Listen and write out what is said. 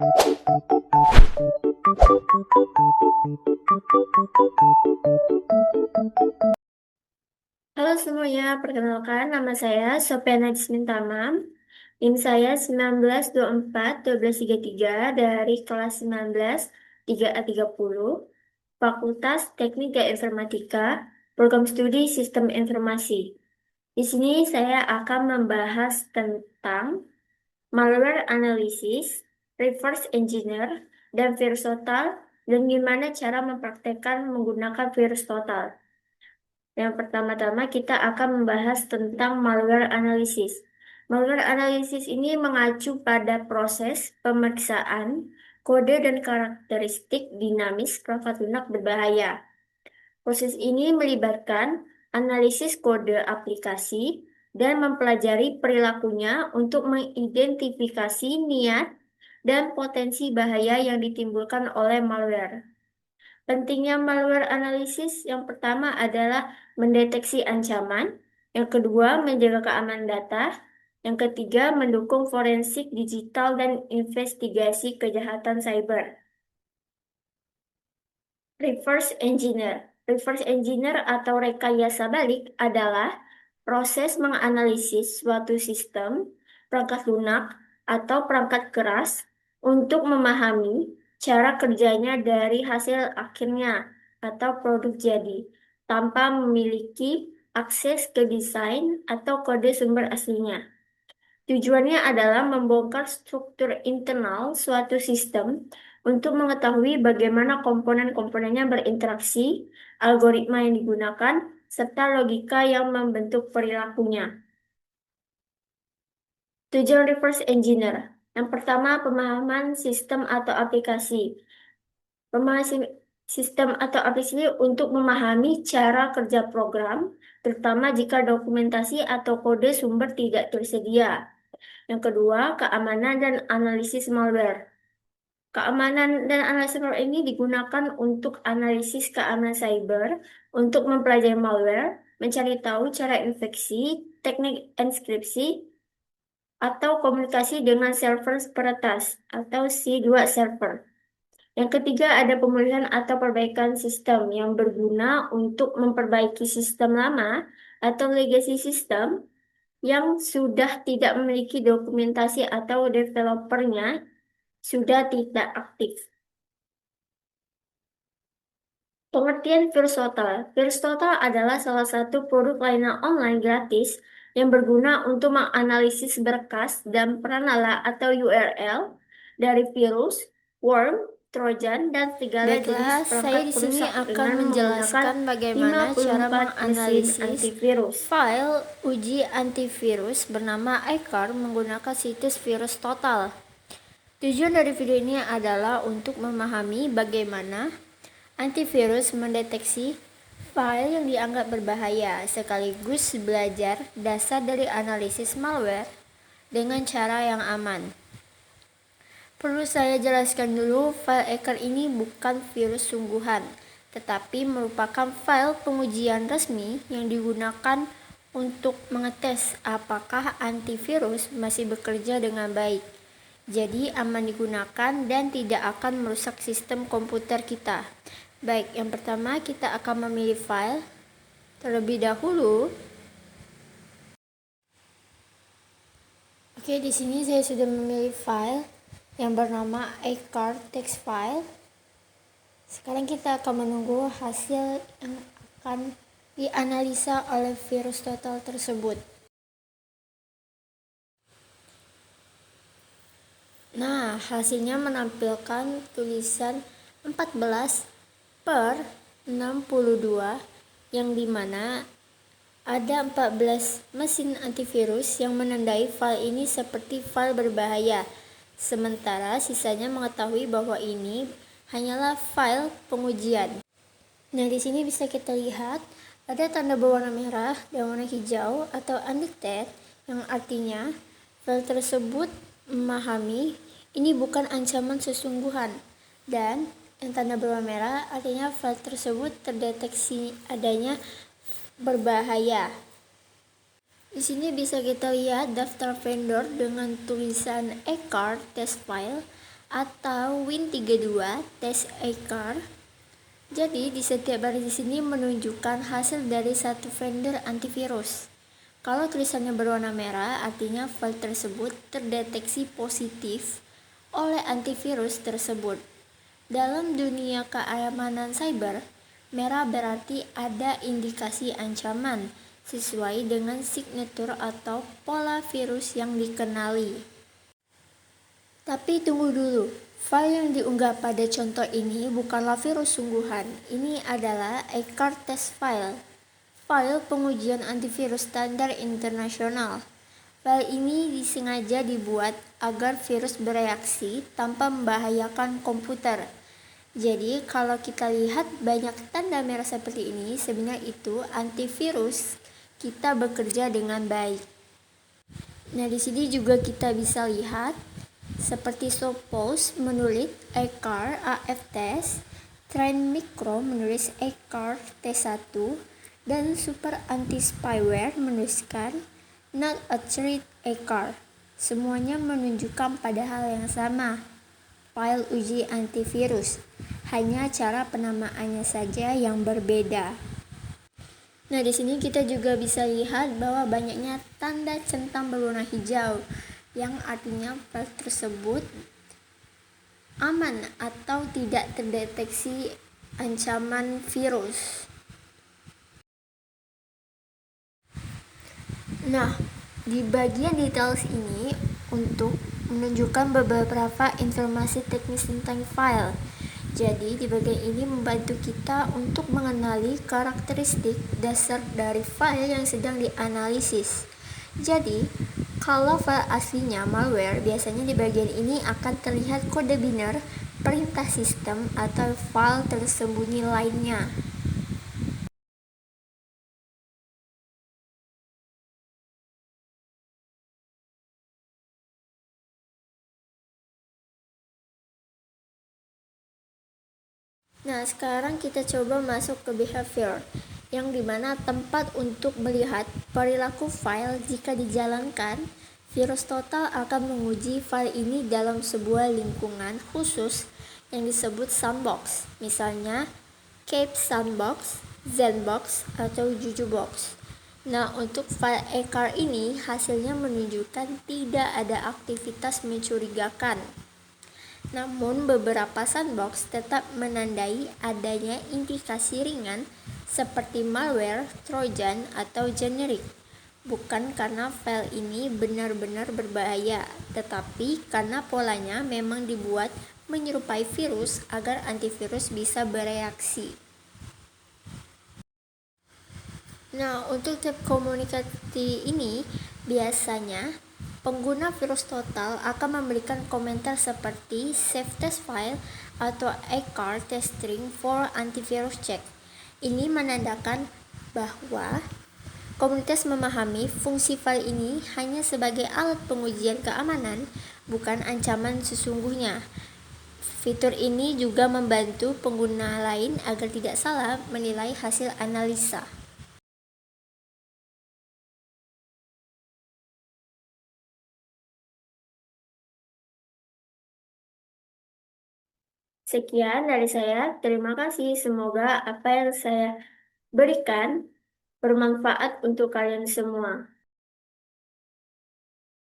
Halo semuanya, perkenalkan nama saya Sofiana Cismin Tamam. NIM saya 1924-1233 dari kelas 19 3A30, Fakultas Teknik dan Informatika, Program Studi Sistem Informasi. Di sini saya akan membahas tentang malware analysis, reverse engineer, dan virus total, dan gimana cara mempraktekkan menggunakan virus total. Yang pertama-tama kita akan membahas tentang malware analysis. Malware analysis ini mengacu pada proses pemeriksaan kode dan karakteristik dinamis perangkat lunak berbahaya. Proses ini melibatkan analisis kode aplikasi dan mempelajari perilakunya untuk mengidentifikasi niat dan potensi bahaya yang ditimbulkan oleh malware. Pentingnya malware analisis yang pertama adalah mendeteksi ancaman, yang kedua menjaga keamanan data, yang ketiga mendukung forensik digital dan investigasi kejahatan cyber. Reverse engineer. Reverse engineer atau rekayasa balik adalah proses menganalisis suatu sistem, perangkat lunak, atau perangkat keras untuk memahami cara kerjanya dari hasil akhirnya atau produk jadi, tanpa memiliki akses ke desain atau kode sumber aslinya. Tujuannya adalah membongkar struktur internal suatu sistem untuk mengetahui bagaimana komponen-komponennya berinteraksi, algoritma yang digunakan, serta logika yang membentuk perilakunya. Tujuan reverse engineer. Yang pertama, pemahaman sistem atau aplikasi. Pemahaman sistem atau aplikasi untuk memahami cara kerja program, terutama jika dokumentasi atau kode sumber tidak tersedia. Yang kedua, keamanan dan analisis malware. Keamanan dan analisis malware ini digunakan untuk analisis keamanan cyber, untuk mempelajari malware, mencari tahu cara infeksi, teknik enkripsi, atau komunikasi dengan server peretas atau C2 server. Yang ketiga, ada pemulihan atau perbaikan sistem yang berguna untuk memperbaiki sistem lama atau legacy system yang sudah tidak memiliki dokumentasi atau developernya sudah tidak aktif. Pengertian virus total. Virus total adalah salah satu produk layanan online gratis yang berguna untuk menganalisis berkas dan peranala atau URL dari virus, worm, trojan, dan segala Baiklah, jenis saya perangkat di sini perusak akan dengan menggunakan menjelaskan bagaimana cara 54 mesin menganalisis antivirus. file uji antivirus bernama iCar menggunakan situs virus total. Tujuan dari video ini adalah untuk memahami bagaimana antivirus mendeteksi file yang dianggap berbahaya, sekaligus belajar dasar dari analisis malware dengan cara yang aman. Perlu saya jelaskan dulu, file iCar ini bukan virus sungguhan, tetapi merupakan file pengujian resmi yang digunakan untuk mengetes apakah antivirus masih bekerja dengan baik. Jadi aman digunakan dan tidak akan merusak sistem komputer kita. Baik, yang pertama kita akan memilih file terlebih dahulu. Oke, di sini saya sudah memilih file yang bernama iCar text file. Sekarang kita akan menunggu hasil yang akan dianalisa oleh virus total tersebut. Nah, hasilnya menampilkan tulisan 14/62 yang dimana ada 14 mesin antivirus yang menandai file ini seperti file berbahaya. Sementara sisanya mengetahui bahwa ini hanyalah file pengujian. Nah, di sini bisa kita lihat ada tanda berwarna merah dan warna hijau atau undetected, yang artinya file tersebut memahami ini bukan ancaman sesungguhan, dan yang tanda berwarna merah artinya file tersebut terdeteksi adanya berbahaya. Di sini bisa kita lihat daftar vendor dengan tulisan iCar test file atau Win32 Test Car. Jadi di setiap baris di sini menunjukkan hasil dari satu vendor antivirus. Kalau tulisannya berwarna merah, artinya file tersebut terdeteksi positif oleh antivirus tersebut. Dalam dunia keamanan cyber, merah berarti ada indikasi ancaman sesuai dengan signatur atau pola virus yang dikenali. Tapi tunggu dulu, file yang diunggah pada contoh ini bukanlah virus sungguhan. Ini adalah Eckhart test file, file pengujian antivirus standar internasional. File ini disengaja dibuat agar virus bereaksi tanpa membahayakan komputer. Jadi kalau kita lihat banyak tanda merah seperti ini, sebenarnya itu antivirus kita bekerja dengan baik. Nah, di sini juga kita bisa lihat seperti Sophos menulis Eckhart AF test, Trend Micro menulis Eckhart T1, dan Super Anti Spyware menuliskan Not a Threat Eckhart. Semuanya menunjukkan pada hal yang sama, file uji antivirus. Hanya cara penamaannya saja yang berbeda. Nah, di sini kita juga bisa lihat bahwa banyaknya tanda centang berwarna hijau yang artinya file tersebut aman atau tidak terdeteksi ancaman virus. Nah, di bagian details ini untuk menunjukkan beberapa informasi teknis tentang file. Jadi, di bagian ini membantu kita untuk mengenali karakteristik dasar dari file yang sedang dianalisis. Jadi, kalau file aslinya malware, biasanya di bagian ini akan terlihat kode biner, perintah sistem, atau file tersembunyi lainnya. Nah, sekarang kita coba masuk ke behavior, yang dimana tempat untuk melihat perilaku file jika dijalankan. Virus Total akan menguji file ini dalam sebuah lingkungan khusus yang disebut sandbox, misalnya Cape Sandbox, Zenbox, atau Jujubox. Nah, untuk file Eckhart ini hasilnya menunjukkan tidak ada aktivitas mencurigakan. Namun beberapa sandbox tetap menandai adanya indikasi ringan seperti malware, trojan, atau generik. Bukan karena file ini benar-benar berbahaya, tetapi karena polanya memang dibuat menyerupai virus agar antivirus bisa bereaksi. Nah, untuk tipe komunikasi ini biasanya pengguna virus total akan memberikan komentar seperti save test file atau Eckhart test string for antivirus check. Ini menandakan bahwa komunitas memahami fungsi file ini hanya sebagai alat pengujian keamanan, bukan ancaman sesungguhnya. Fitur ini juga membantu pengguna lain agar tidak salah menilai hasil analisa. Sekian dari saya. Terima kasih. Semoga apa yang saya berikan bermanfaat untuk kalian semua.